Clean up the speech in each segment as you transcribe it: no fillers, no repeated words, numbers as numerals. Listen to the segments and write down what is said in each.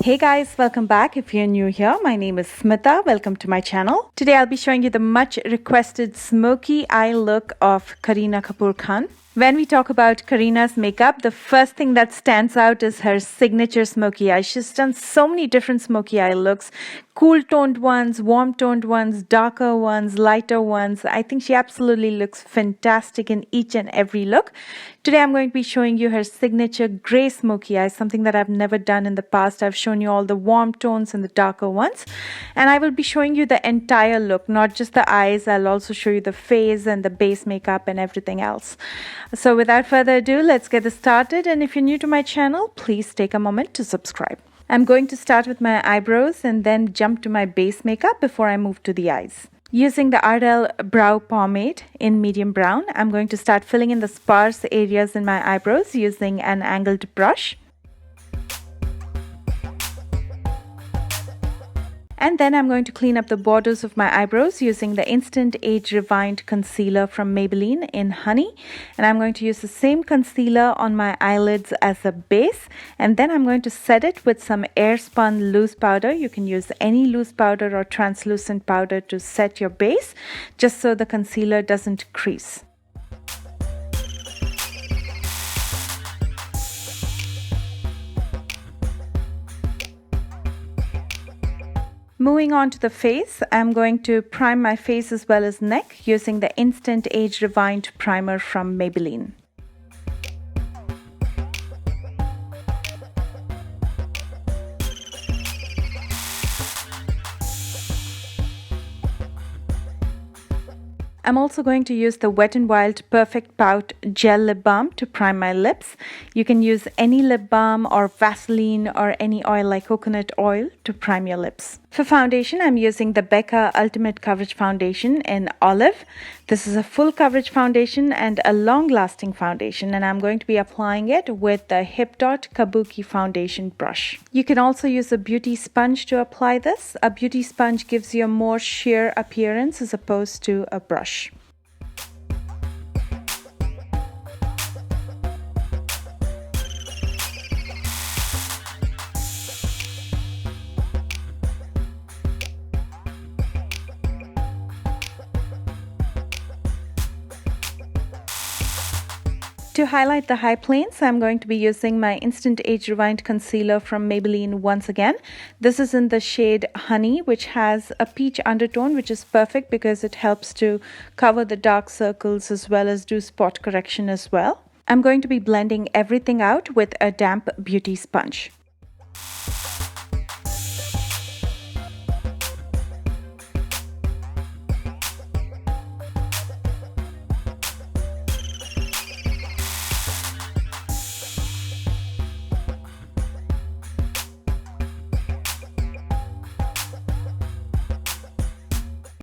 Hey guys, welcome back. If you're new here, my name is Smitha. Welcome to my channel. Today I'll be showing you the much requested smoky eye look of Kareena Kapoor Khan. When we talk about Kareena's makeup, the first thing that stands out is her signature smoky eye. She's done so many different smoky eye looks, cool toned ones, warm toned ones, darker ones, lighter ones. I think she absolutely looks fantastic in each and every look. Today I'm going to be showing you her signature gray smoky eye, something that I've never done in the past. I've shown you all the warm tones and the darker ones. And I will be showing you the entire look, not just the eyes. I'll also show you the face and the base makeup and everything else. So without further ado, let's get this started. And if you're new to my channel, please take a moment to subscribe. I'm going to start with my eyebrows and then jump to my base makeup before I move to the eyes. Using the Eyebrow brow pomade in medium brown, I'm going to start filling in the sparse areas in my eyebrows using an angled brush. And then I'm going to clean up the borders of my eyebrows using the Instant Age Rewind Concealer from Maybelline in Honey. And I'm going to use the same concealer on my eyelids as a base. And then I'm going to set it with some air-spun loose powder. You can use any loose powder or translucent powder to set your base, just so the concealer doesn't crease. Moving on to the face, I'm going to prime my face as well as neck using the Instant Age Rewind Primer from Maybelline. I'm also going to use the Wet n Wild Perfect Pout Gel Lip Balm to prime my lips. You can use any lip balm or Vaseline or any oil like coconut oil to prime your lips. For foundation, I'm using the Becca Ultimate Coverage Foundation in Olive. This is a full coverage foundation and a long-lasting foundation, and I'm going to be applying it with the Hip Dot Kabuki Foundation brush. You can also use a beauty sponge to apply this. A beauty sponge gives you a more sheer appearance as opposed to a brush. To highlight the high planes, I'm going to be using my Instant Age Rewind Concealer from Maybelline once again. This is in the shade Honey, which has a peach undertone, which is perfect because it helps to cover the dark circles as well as do spot correction as well. I'm going to be blending everything out with a damp beauty sponge.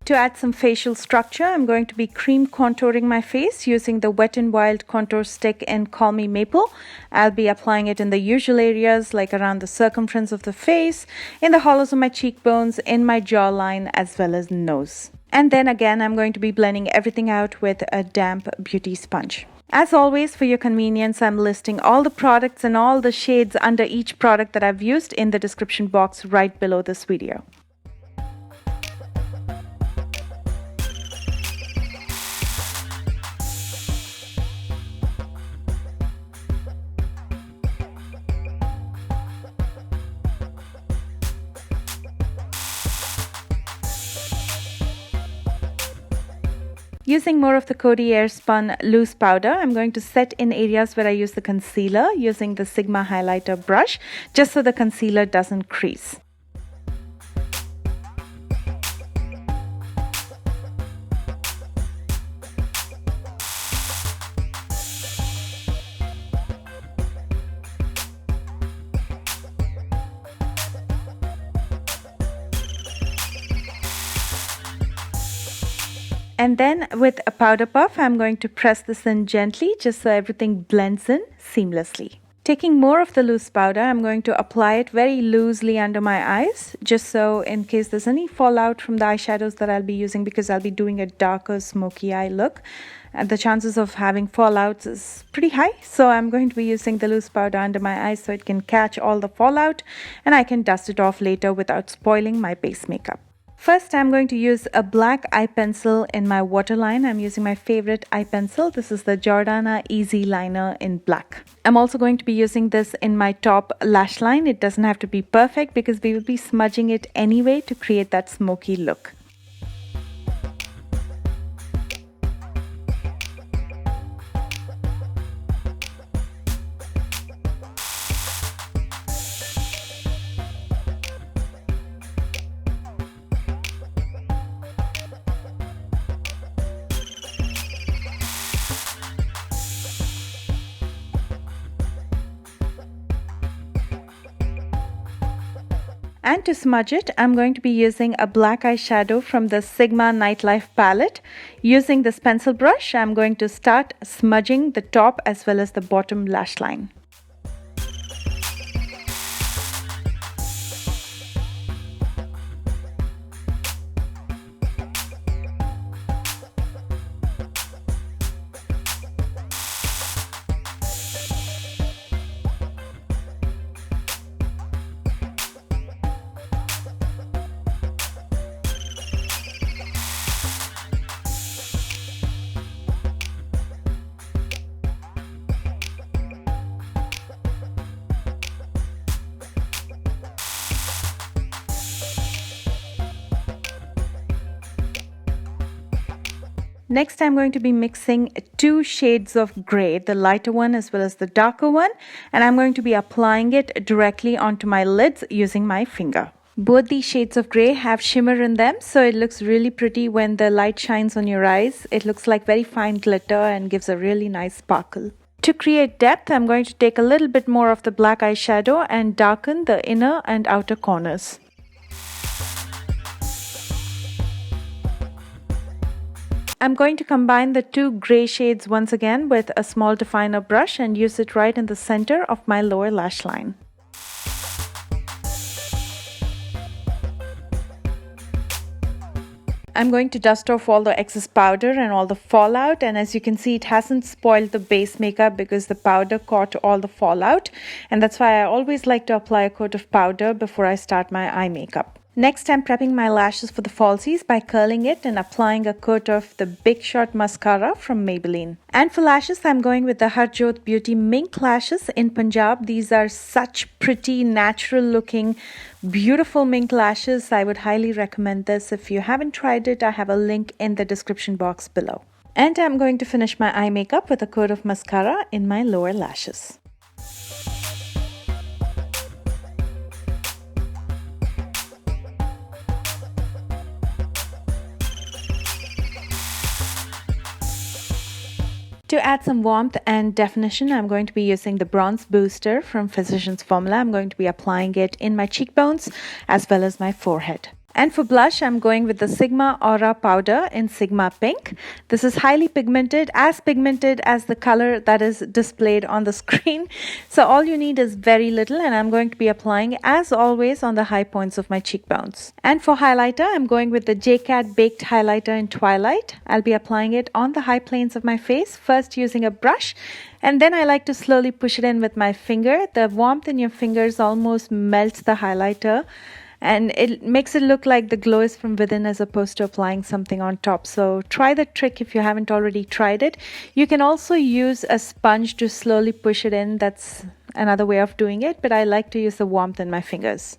To add some facial structure, I'm going to be cream contouring my face using the Wet n Wild Contour Stick in Call Me Maple. I'll be applying it in the usual areas like around the circumference of the face, in the hollows of my cheekbones, in my jawline, as well as nose. And then again, I'm going to be blending everything out with a damp beauty sponge. As always, for your convenience, I'm listing all the products and all the shades under each product that I've used in the description box right below this video. Using more of the Coty Airspun loose powder, I'm going to set in areas where I use the concealer using the Sigma highlighter brush, just so the concealer doesn't crease. And then with a powder puff, I'm going to press this in gently just so everything blends in seamlessly. Taking more of the loose powder, I'm going to apply it very loosely under my eyes, just so in case there's any fallout from the eyeshadows that I'll be using, because I'll be doing a darker smoky eye look. And the chances of having fallouts is pretty high, so I'm going to be using the loose powder under my eyes so it can catch all the fallout and I can dust it off later without spoiling my base makeup. First, I'm going to use a black eye pencil in my waterline. I'm using my favorite eye pencil. This is the Jordana Easy Liner in black. I'm also going to be using this in my top lash line. It doesn't have to be perfect because we will be smudging it anyway to create that smoky look. And to smudge it, I'm going to be using a black eyeshadow from the Sigma Nightlife palette. Using this pencil brush, I'm going to start smudging the top as well as the bottom lash line. Next, I'm going to be mixing two shades of gray, the lighter one as well as the darker one, and I'm going to be applying it directly onto my lids using my finger. Both these shades of gray have shimmer in them, so it looks really pretty when the light shines on your eyes. It looks like very fine glitter and gives a really nice sparkle. To create depth, I'm going to take a little bit more of the black eyeshadow and darken the inner and outer corners. I'm going to combine the two gray shades once again with a small definer brush and use it right in the center of my lower lash line. I'm going to dust off all the excess powder and all the fallout, and as you can see, it hasn't spoiled the base makeup because the powder caught all the fallout, and that's why I always like to apply a coat of powder before I start my eye makeup. Next, I'm prepping my lashes for the falsies by curling it and applying a coat of the Big Shot Mascara from Maybelline. And for lashes, I'm going with the Harjot Beauty Mink lashes in Punjab. These are such pretty, natural looking, beautiful mink lashes. I would highly recommend this. If you haven't tried it, I have a link in the description box below. And I'm going to finish my eye makeup with a coat of mascara in my lower lashes. To add some warmth and definition, I'm going to be using the Bronze Booster from Physicians Formula. I'm going to be applying it in my cheekbones as well as my forehead. And for blush, I'm going with the Sigma Aura powder in Sigma Pink. This is highly pigmented as the color that is displayed on the screen. So all you need is very little, and I'm going to be applying as always on the high points of my cheekbones. And for highlighter, I'm going with the JCat Baked Highlighter in Twilight. I'll be applying it on the high planes of my face, first using a brush, and then I like to slowly push it in with my finger. The warmth in your fingers almost melts the highlighter, and it makes it look like the glow is from within as opposed to applying something on top. So try the trick if you haven't already tried it. You can also use a sponge to slowly push it in. That's another way of doing it, but I like to use the warmth in my fingers.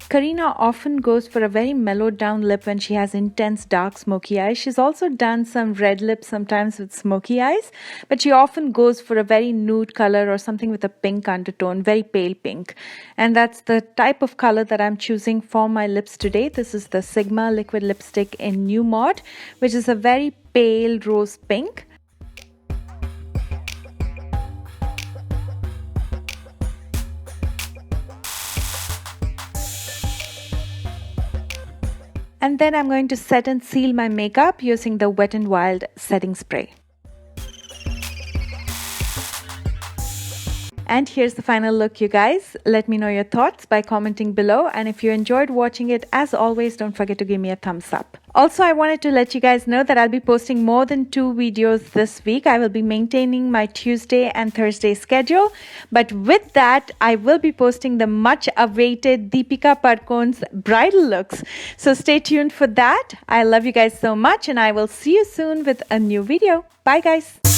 Kareena often goes for a very mellowed down lip when she has intense dark smoky eyes. She's also done some red lips sometimes with smoky eyes, but she often goes for a very nude color or something with a pink undertone, very pale pink. And that's the type of color that I'm choosing for my lips today. This is the Sigma liquid lipstick in New Mod, which is a very pale rose pink. And then I'm going to set and seal my makeup using the Wet n Wild setting spray. And here's the final look, you guys. Let me know your thoughts by commenting below. And if you enjoyed watching it, as always, don't forget to give me a thumbs up. Also, I wanted to let you guys know that I'll be posting more than 2 videos this week. I will be maintaining my Tuesday and Thursday schedule. But with that, I will be posting the much awaited Deepika Padukone's bridal looks. So stay tuned for that. I love you guys so much and I will see you soon with a new video. Bye guys.